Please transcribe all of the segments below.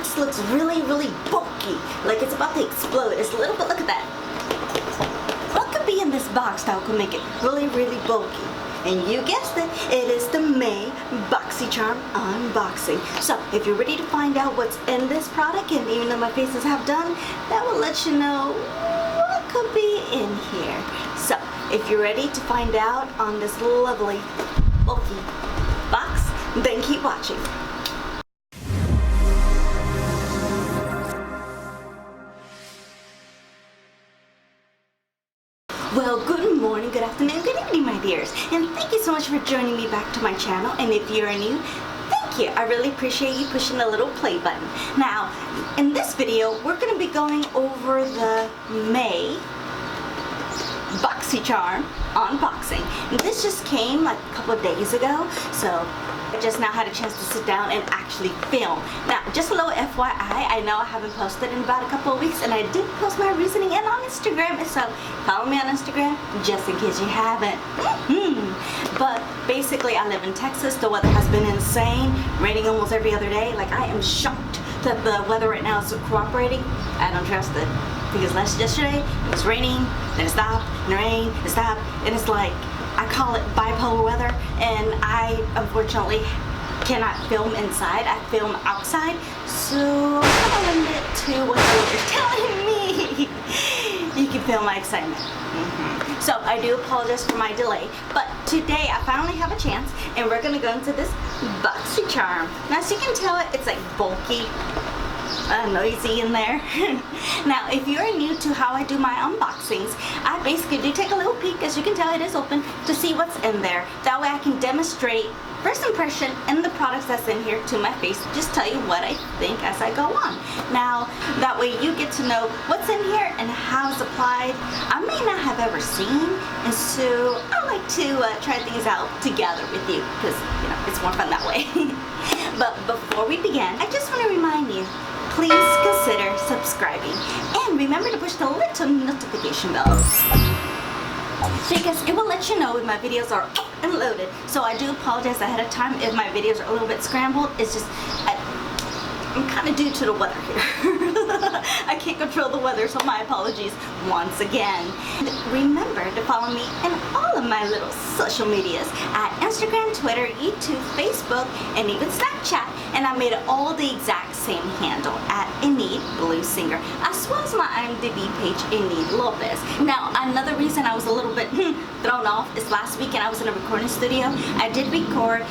box looks really, really bulky, like it's about to explode. It's a little bit, look at that. What could be in this box that could make it really, really bulky? And you guessed it, it is the May Boxycharm unboxing. So if you're ready to find out what's in this product, and even though my face is half done, that will let you know what could be in here. So if you're ready to find out on this lovely bulky box, then keep watching. Well, good morning, good afternoon, good evening, my dears, and thank you so much for joining me back to my channel. And if you're new, thank you. I really appreciate you pushing the little play button. Now, in this video, we're going to be going over the May Boxycharm unboxing. And this just came like a couple of days ago, so I just now had a chance to sit down and actually film. Now, just a little FYI, I know I haven't posted in about a couple of weeks, and I did post my reasoning in on Instagram, so follow me on Instagram just in case you haven't. But basically, I live in Texas. The weather has been insane, raining almost every other day. Like, I am shocked that the weather right now is cooperating. I don't trust it, because yesterday it was raining, then it stopped, and rain, it stopped, and it's like, I call it bipolar weather, and I unfortunately cannot film inside. I film outside, so I'm gonna limit it to what the weather's telling me. You can feel my excitement. So I do apologize for my delay, but today I finally have a chance, and we're gonna go into this Boxycharm. Now, as you can tell, it's like bulky, noisy in there. Now, if you're new to how I do my unboxings, I basically do take a little peek. As you can tell, it is open, to see what's in there. That way I can demonstrate first impression and the products that's in here to my face, just tell you what I think as I go on. Now, that way you get to know what's in here and how it's applied. I may not have ever seen, and so I like to try things out together with you, because you know, it's more fun that way. But before we begin, I just want to remind you, please consider subscribing, and remember to push the little notification bell, because it will let you know if my videos are up and loaded. So I do apologize ahead of time if my videos are a little bit scrambled. It's just I'm kind of due to the weather here. I can't control the weather, so my apologies once again. Remember to follow me in all of my little social medias at Instagram, Twitter, YouTube, Facebook, and even Snapchat. And I made it all the exact same handle at Enidbluesinger, as well as my IMDb page, Enid Now, another reason I was a little bit thrown off is last weekend I was in a recording studio. I did record.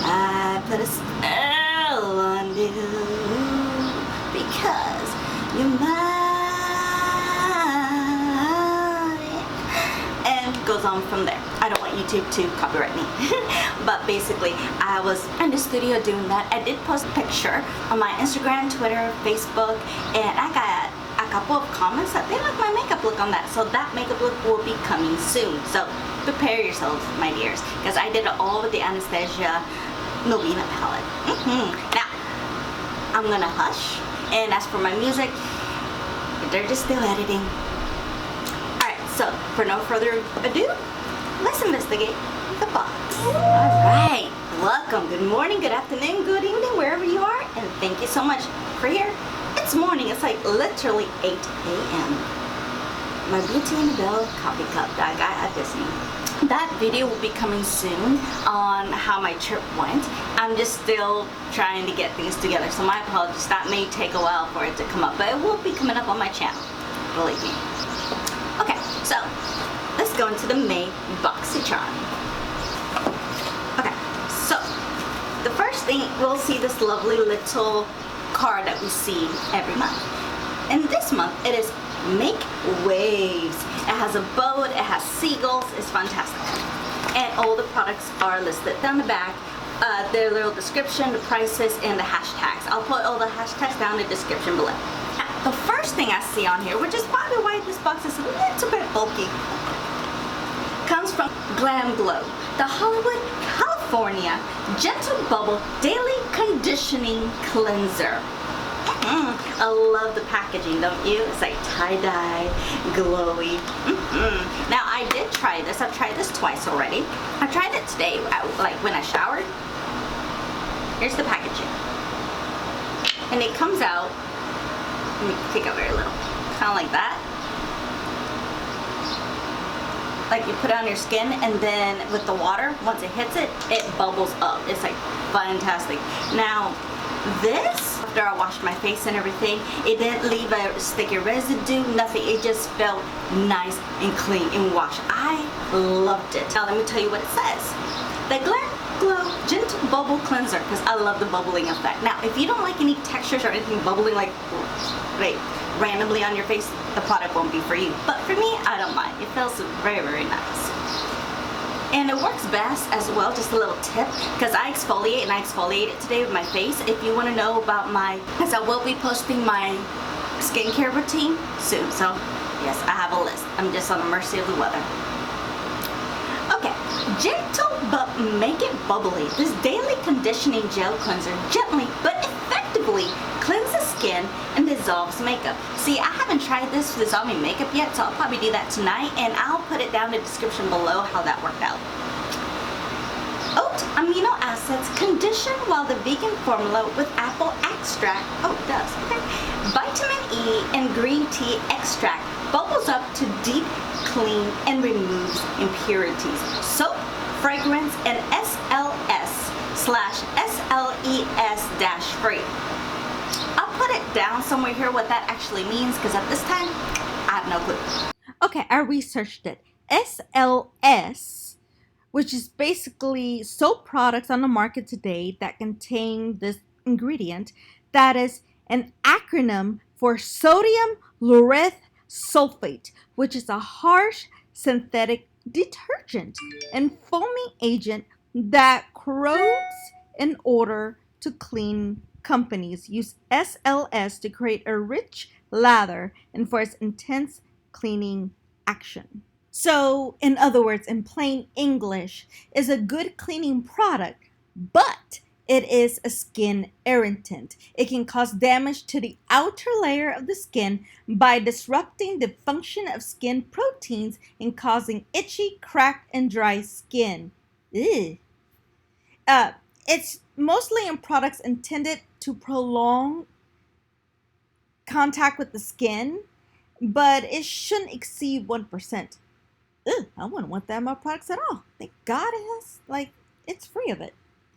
I put a spell on you because you're mine, and goes on from there. I don't want YouTube to copyright me. But basically, I was in the studio doing that. I did post a picture on my Instagram, Twitter, Facebook, and I got a couple of comments that they like my makeup look on that. So that makeup look will be coming soon. So prepare yourselves, my dears, because I did it all with the Anastasia Novena palette. Now, I'm gonna hush, and as for my music, they're just still editing. Alright, so for no further ado, let's investigate the box. Alright, welcome, good morning, good afternoon, good evening, wherever you are, and thank you so much for here. It's morning, it's like literally 8 a.m. My Beauty and the Bell coffee cup that I got at Disney. That video will be coming soon on how my trip went. I'm just still trying to get things together, so my apologies. That may take a while for it to come up, but it will be coming up on my channel, believe me. Okay, so let's go into the May Boxycharm. Okay, so the first thing, we'll see this lovely little card that we see every month. And this month, it is Make Waves. It has a boat, it has seagulls, it's fantastic. And all the products are listed down the back, their little description, the prices, and the hashtags. I'll put all the hashtags down in the description below. Now, the first thing I see on here, which is probably why this box is a little bit bulky, comes from Glamglow, the Hollywood, California Gentle Bubble Daily Conditioning Cleanser. I love the packaging, don't you? It's like tie-dye, glowy. Now, I did try this. I've tried this twice already. I tried it today, like when I showered. Here's the packaging. and it comes out, let me take out very little, kind of like that. Like you put it on your skin, and then with the water, once it hits it, it bubbles up. It's like fantastic. Now this, after I washed my face and everything, it didn't leave a sticky residue, nothing. It just felt nice and clean and washed. I loved it. Now let me tell you what it says. The Glamglow-Gentle Bubble Cleanser, because I love the bubbling effect. Now if you don't like any textures or anything bubbling like randomly on your face, the product won't be for you. But for me, I don't mind. It feels very, very nice. And it works best as well, just a little tip, because I exfoliate, and I exfoliated today with my face. If you want to know about my, because I will be posting my skincare routine soon. So yes, I have a list. I'm just on the mercy of the weather. Okay, gentle but make it bubbly. This daily conditioning gel cleanser gently but effectively cleanses skin and dissolves makeup. See, I haven't tried this dissolving makeup yet, so I'll probably do that tonight, and I'll put it down in the description below how that worked out. Oat amino acids condition while the vegan formula with apple extract, oh it does, okay. Vitamin E and green tea extract bubbles up to deep clean and removes impurities. Soap, fragrance, and SLS/SLES-free. I'll put it down somewhere here what that actually means, because at this time I have no clue. Okay, I researched it. SLS, which is basically soap products on the market today that contain this ingredient, that is an acronym for sodium lauryl sulfate, which is a harsh synthetic detergent and foaming agent that corrodes in order to clean. Companies use SLS to create a rich lather and for its intense cleaning action. So, in other words, in plain English, is a good cleaning product, but it is a skin irritant. It can cause damage to the outer layer of the skin by disrupting the function of skin proteins and causing itchy, cracked, and dry skin. Ew. It's mostly in products intended to prolong contact with the skin, but it shouldn't exceed 1%. Ugh, I wouldn't want that in my products at all. Thank God it has, it's free of it.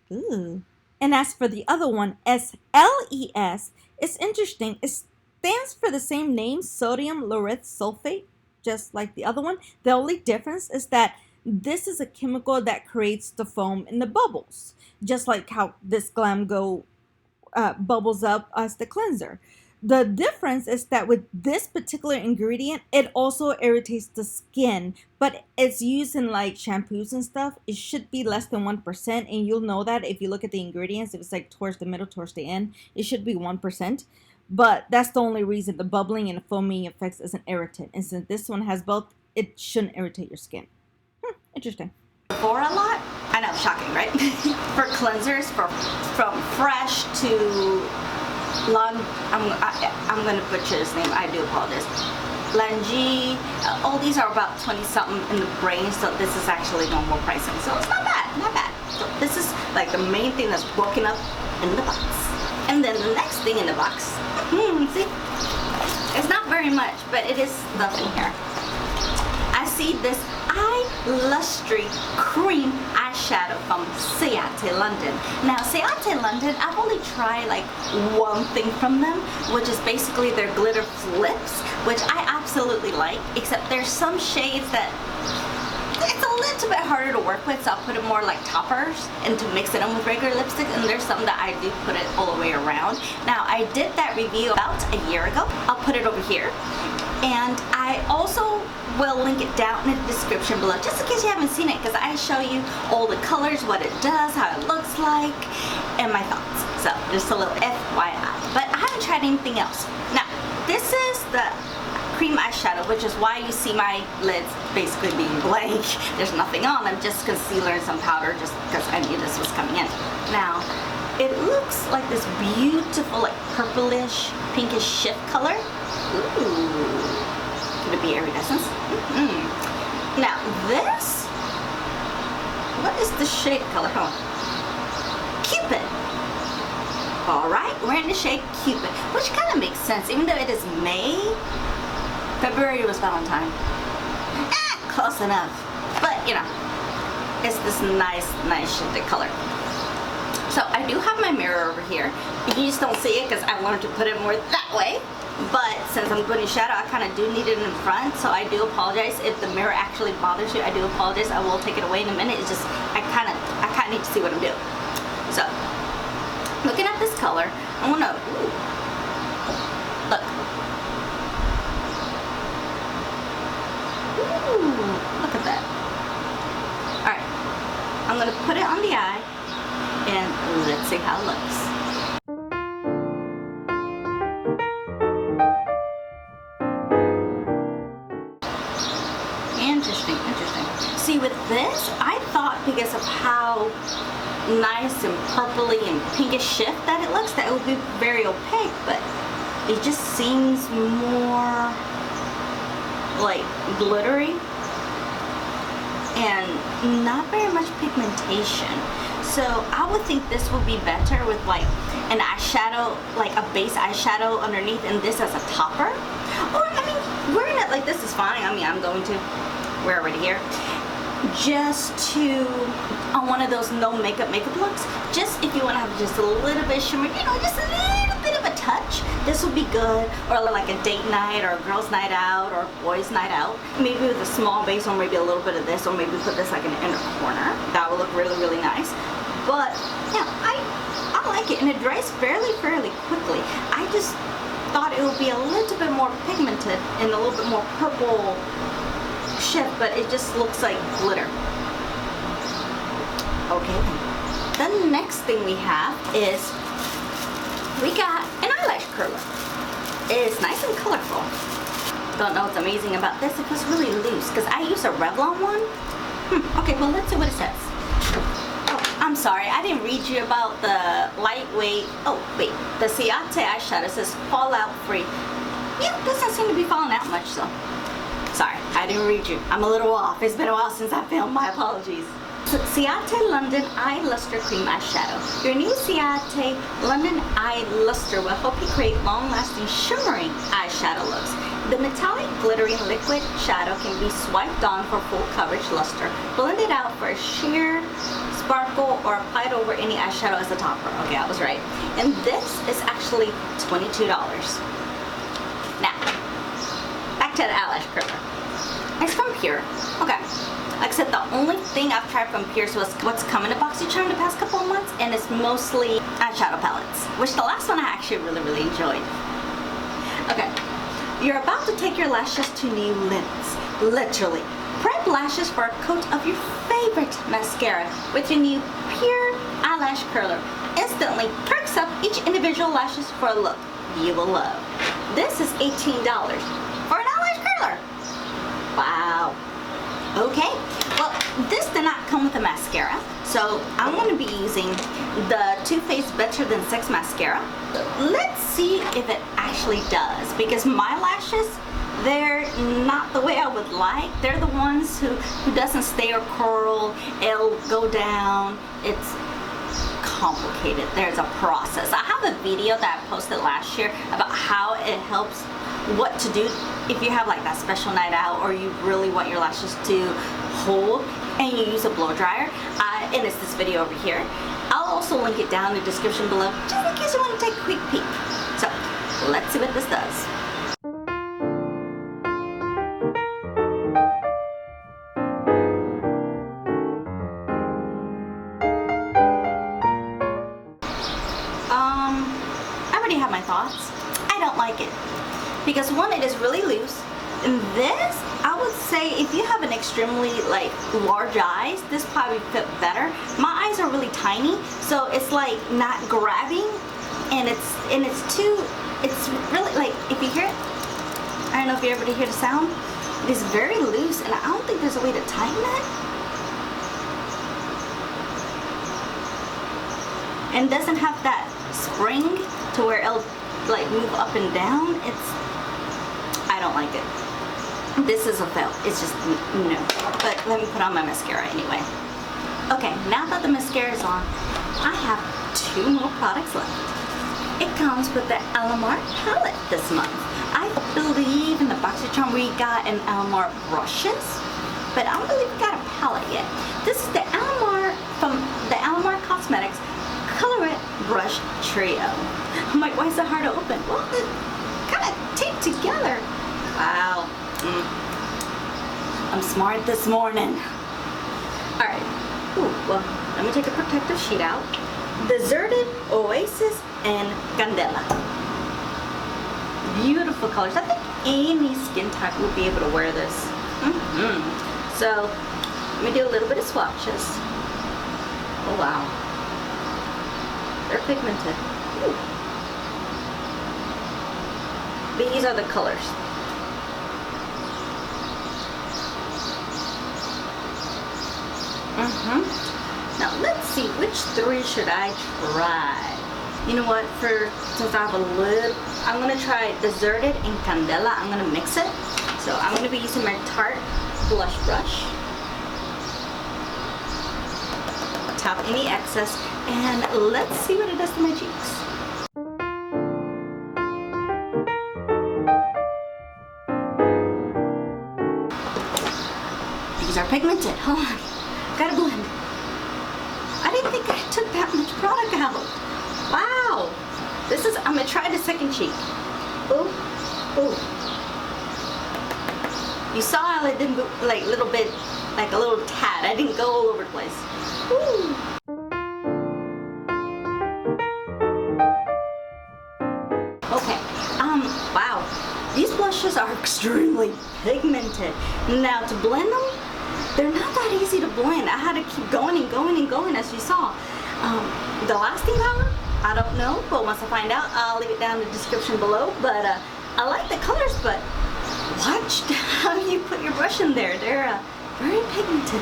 Ooh. And as for the other one, SLES, it's interesting. It stands for the same name, sodium lauryl sulfate, just like the other one. The only difference is that this is a chemical that creates the foam in the bubbles, just like how this Glamglow bubbles up as the cleanser. The difference is that with this particular ingredient, it also irritates the skin, but it's used in like shampoos and stuff. It should be less than 1%, and you'll know that if you look at the ingredients. If it's like towards the middle, towards the end, it should be 1%. But that's the only reason the bubbling and the foaming effects is an irritant. And since this one has both, it shouldn't irritate your skin. Interesting. SEPHORA a lot? I know, shocking, right? For cleansers, from fresh to long, I'm gonna butcher his name, I do apologize. Langi, all these are about 20 something in the range, so this is actually normal pricing. So it's not bad, not bad. So this is like the main thing that's broken up in the box. And then the next thing in the box, see? It's not very much, but it is stuff in here. I see this Lustre Creme eyeshadow from Ciate London. Now, Ciate London, I've only tried like one thing from them, which is basically their glitter flips, which I absolutely like, except there's some shades that it's a little bit harder to work with, so I'll put it more like toppers and to mix it in with regular lipstick, and there's some that I do put it all the way around. Now, I did that review about a year ago. I'll put it over here. And I also will link it down in the description below, just in case you haven't seen it, because I show you all the colors, what it does, how it looks like, and my thoughts. So, just a little FYI. But I haven't tried anything else. Now, this is the cream eyeshadow, which is why you see my lids basically being blank. There's nothing on them, just concealer and some powder, just because I knew this was coming in. Now, it looks like this beautiful, like purplish, pinkish shift color. Ooh. Could it be iridescence? Now this, what is the shade color? Hold on. Cupid. Alright, we're in the shade Cupid, which kind of makes sense, even though it is May. February was Valentine. Close enough. But, you know, it's this nice shifted color. So I do have my mirror over here. You just don't see it because I wanted to put it more that way. But since I'm putting shadow, I kind of do need it in front. So I do apologize if the mirror actually bothers you. I do apologize. I will take it away in a minute. It's just, I kind of need to see what I'm doing. So, looking at this color, I want to, look. Ooh, look at that. Alright, I'm going to put it on the eye. And let's see how it looks. Interesting. See, with this, I thought because of how nice and purpley and pinkish shift that it looks, that it would be very opaque, but it just seems more like glittery and not very much pigmentation. So I would think this would be better with like an eyeshadow, like a base eyeshadow underneath and this as a topper. Or, I mean, wearing it like this is fine. I mean, I'm going to wear it right here. Just to, on one of those no makeup looks, just if you want to have just a little bit of shimmer, you know, just a little bit of a touch, this would be good. Or like a date night, or a girl's night out, or a boy's night out. Maybe with a small base, or maybe a little bit of this, or maybe put this like in the inner corner. That would look really nice. But yeah, I like it, and it dries fairly quickly. I just thought it would be a little bit more pigmented and a little bit more purple shift, but it just looks like glitter. Okay, then. The next thing we have is we got an eyelash curler. It's nice and colorful. Don't know what's amazing about this. It was really loose because I use a Revlon one. Okay, well, let's see what it says. I'm sorry, I didn't read you about the lightweight, the Ciate eyeshadow says fallout free. Yeah, doesn't seem to be falling out much, so. Sorry, I didn't read you. I'm a little off. It's been a while since I filmed, my apologies. So, Ciate London Eye Lustre Cream Eyeshadow. Your new Ciate London Eye Lustre will help you create long-lasting shimmering eyeshadow looks. The metallic glittering liquid shadow can be swiped on for full coverage luster, blended out for a sheer sparkle, or applied over any eyeshadow as a topper. Okay, I was right. And this is actually $22. Now, back to the eyelash curler. It's from Pur. Okay. Like I said, the only thing I've tried from Pur was what's coming to Boxycharm the past couple of months, and it's mostly eyeshadow palettes, which the last one I actually really enjoyed. Okay. You're about to take your lashes to new limits. Literally. Prep lashes for a coat of your favorite mascara with your new Pur Eyelash Curler. Instantly perks up each individual lashes for a look you will love. This is $18 for an eyelash curler. Wow. Okay. Well, this did not come with a mascara, so I'm going to be using the Too Faced Better Than Sex mascara. Let's see if it actually does, because my lashes, they're not the way I would like. They're the ones who doesn't stay or curl. It'll go down. It's complicated. There's a process. I have a video that I posted last year about how it helps, what to do if you have like that special night out, or you really want your lashes to hold and you use a blow dryer. And it's this video over here. I'll also link it down in the description below, just in case you want to take a quick peek. So let's see what this does. I already have my thoughts. I don't like it. Because one, it is really loose. And this, I would say if you have an extremely like large eyes, this probably fit better. My eyes are really tiny, so it's like not grabbing, and it's really like, if you hear it, I don't know if you're able to hear the sound. It is very loose, and I don't think there's a way to tighten it. And doesn't have that spring to where it'll like move up and down. I don't like it. This is a fail. It's just no. But let me put on my mascara anyway. Okay, now that the mascara is on, I have 2 more products left. It comes with the Alamar palette this month. I believe in the Boxycharm we got an Alomar brushes, but I don't believe we got a palette yet. This is the Alomar from the Alomar Cosmetics Colorette Brush Trio. I'm like, why is it hard to open? Well, it's kind of taped together. Wow. I'm smart this morning. Alright. Ooh, well, let me take a protective sheet out. Deserted, Oasis, and Candela. Beautiful colors. I think any skin type will be able to wear this. So, let me do a little bit of swatches. Oh wow. They're pigmented. Ooh. These are the colors. Now let's see, which three should I try? You know what, since I have a little, I'm gonna try Deserted and Candela. I'm gonna mix it. So I'm gonna be using my Tarte blush brush. Tap any excess, and let's see what it does to my cheeks. These are pigmented. Hold on. Gotta blend. I didn't think I took that much product out. Wow. I'm gonna try the second cheek. Ooh. Ooh. You saw how I did like a little bit, like a little tad. I didn't go all over the place. Ooh. Okay. Wow. These blushes are extremely pigmented. Now to blend them, they're not that easy to blend. I had to keep going and going and going, as you saw. The lasting power, I don't know, but once I find out, I'll leave it down in the description below. But I like the colors, but watch how you put your brush in there. They're very pigmented.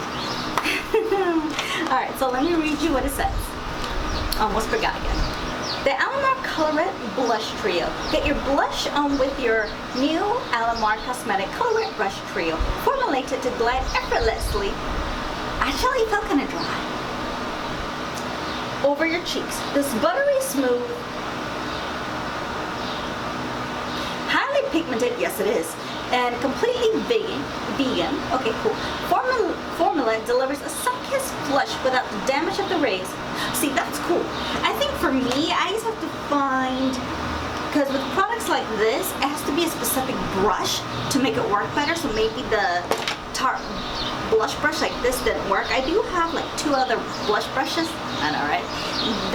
Alright, so let me read you what it says. Almost forgot again. The Alamar-Colorete Blush Trio. Get your blush on with your new Alomar Cosmetic Colorette Brush Trio. Formulated to glide effortlessly. Actually, it felt kind of dry. Over your cheeks. This buttery smooth, highly pigmented, yes it is, and completely vegan. Okay, cool. Formula delivers a sun-kissed flush without the damage of the rays. See, that's cool. I think for me, I just have to find, because with products like this, it has to be a specific brush to make it work better. So maybe the Tarte blush brush like this didn't work. I do have like 2 other blush brushes, I know, right,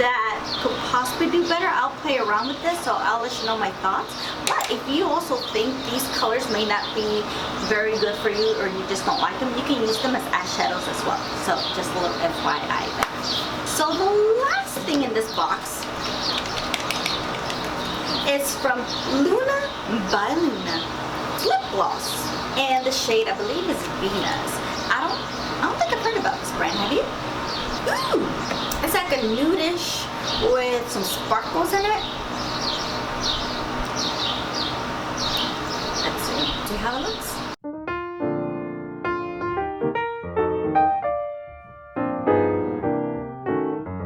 that could possibly do better. I'll play around with this, so I'll let you know my thoughts. But if you also think these colors may not be very good for you, or you just don't like them, you can use them as eyeshadows as well. So just a little FYI there. So the last thing in this box is from Luna by Luna lip gloss, and the shade I believe is Venus. I don't think I've heard about this brand. Have you? Ooh, it's like a nudish with some sparkles in it. Let's see how it looks.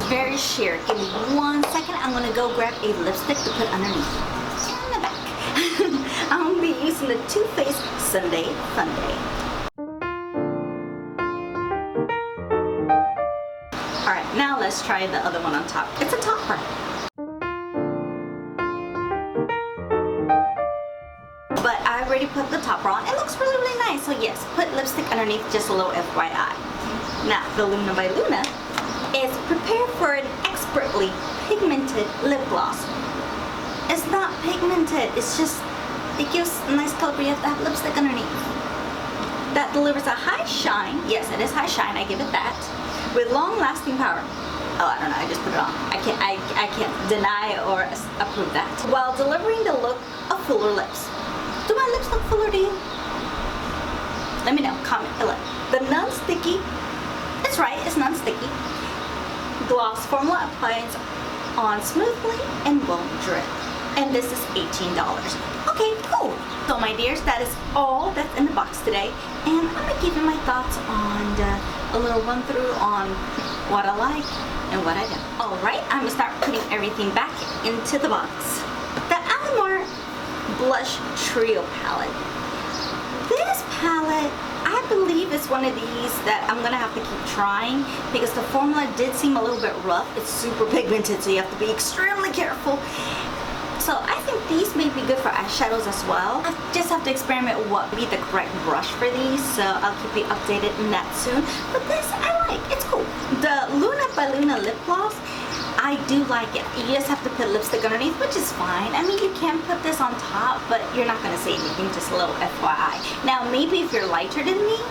Very sheer. Give me 1 second. I'm gonna go grab a lipstick to put underneath. In the back. I'm gonna be using the Too Faced Sunday Funday. Alright, now let's try the other one on top. It's a topper. But I already put the topper on. It looks really, really nice. So yes, put lipstick underneath, just a little FYI. Now, the Luna by Luna is prepared for an expertly pigmented lip gloss. It's not pigmented, it's just, it gives a nice color, but you have to have lipstick underneath. That delivers a high shine. Yes, it is high shine, I give it that. With long lasting power. Oh, I don't know, I just put it on. I can't deny or approve that. While delivering the look of fuller lips. Do my lips look fuller to you? Let me know, comment below. The non-sticky, it's right, it's non-sticky. Gloss formula applies on smoothly and won't drip. And this is $18. Okay, cool. So my dears, that is all that's in the box today. And I'm gonna give you my thoughts on a little run through on what I like and what I don't. Alright, I'm gonna start putting everything back into the box. The Alomar Blush Trio palette. This palette, I believe, is one of these that I'm gonna have to keep trying because the formula did seem a little bit rough. It's super pigmented, so you have to be extremely careful. So I think these may be good for eyeshadows as well. I just have to experiment with what would be the correct brush for these, so I'll keep you updated on that soon. But this I like, it's cool. The Luna by Luna lip gloss, I do like it. You just have to put lipstick underneath, which is fine. I mean, you can put this on top, but you're not gonna say anything, just a little FYI. Now, maybe if you're lighter than me,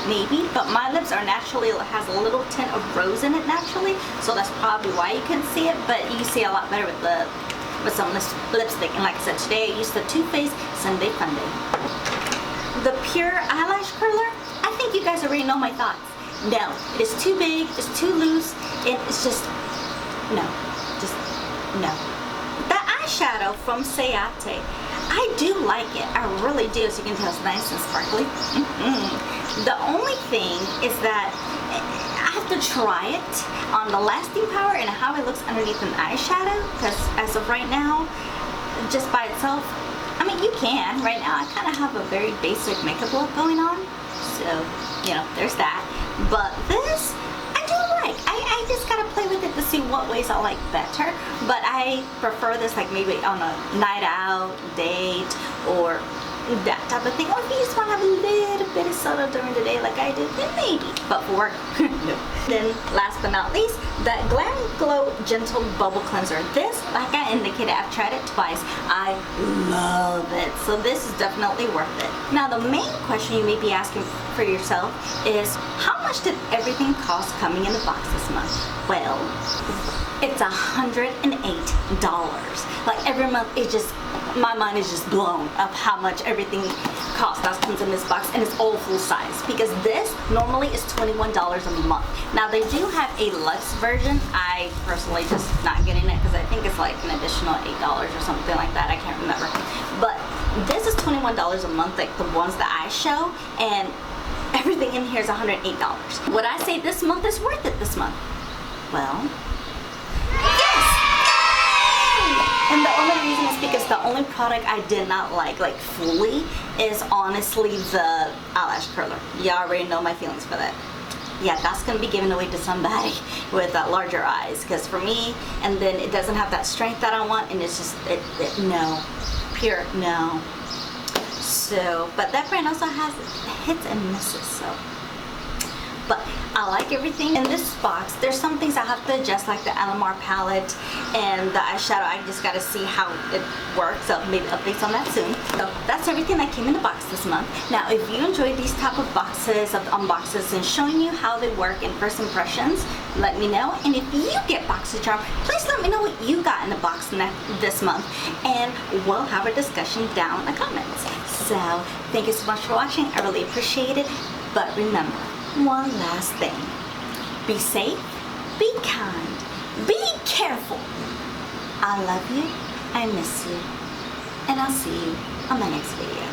maybe, but my lips are naturally, has a little tint of rose in it naturally, so that's probably why you couldn't see it, but you see a lot better with some lipstick. And like I said, today I used the Too Faced Sunday Funday. The Pur Eyelash Curler, I think you guys already know my thoughts. No, it's too big, it's too loose, and it's just, no, no. The eyeshadow from Ciate, I do like it, I really do. As you can tell, it's nice and sparkly. The only thing is that I have to try it on the lasting power and how it looks underneath an eyeshadow, because as of right now, just by itself, I mean, you can. Right now, I kind of have a very basic makeup look going on, so, you know, there's that. But this, I do like. I just gotta play with it to see what ways I like better, but I prefer this like maybe on a night out, date, or that type of thing. Or if you just want to have a little bit of soda during the day like I do, then maybe. But for work, no. Then last but not least, the Glamglow-Gentle Bubble Cleanser. This, like I indicated, I've tried it twice. I love it. So this is definitely worth it. Now the main question you may be asking for yourself is, how much did everything cost coming in the box this month? Well, it's $108. Like every month, it just, my mind is just blown of how much everything costs that comes in this box, and it's all full size, because this normally is $21 a month. Now they do have a luxe version. I personally just not getting it because I think it's like an additional $8 or something like that. I can't remember. But this is $21 a month, like the ones that I show, and everything in here is $108. Would I say this month is worth it this month? Well, yes! And the only reason is because the only product I did not like fully is honestly the eyelash curler. You already know my feelings for that. Yeah, that's gonna be given away to somebody with larger eyes, because for me, and then it doesn't have that strength that I want, and it's just, no, pure no. So, but that brand also has hits and misses, so. But I like everything in this box. There's some things I have to adjust, like the Alomar palette and the eyeshadow. I just gotta see how it works, so maybe updates on that soon. So that's everything that came in the box this month. Now, if you enjoy these type of boxes, of unboxes, and showing you how they work in first impressions, let me know. And if you get Boxycharm, please let me know what you got in the box this month, and we'll have a discussion down in the comments. So thank you so much for watching. I really appreciate it. But remember, one last thing. Be safe, be kind, be careful. I love you, I miss you, and I'll see you on my next video.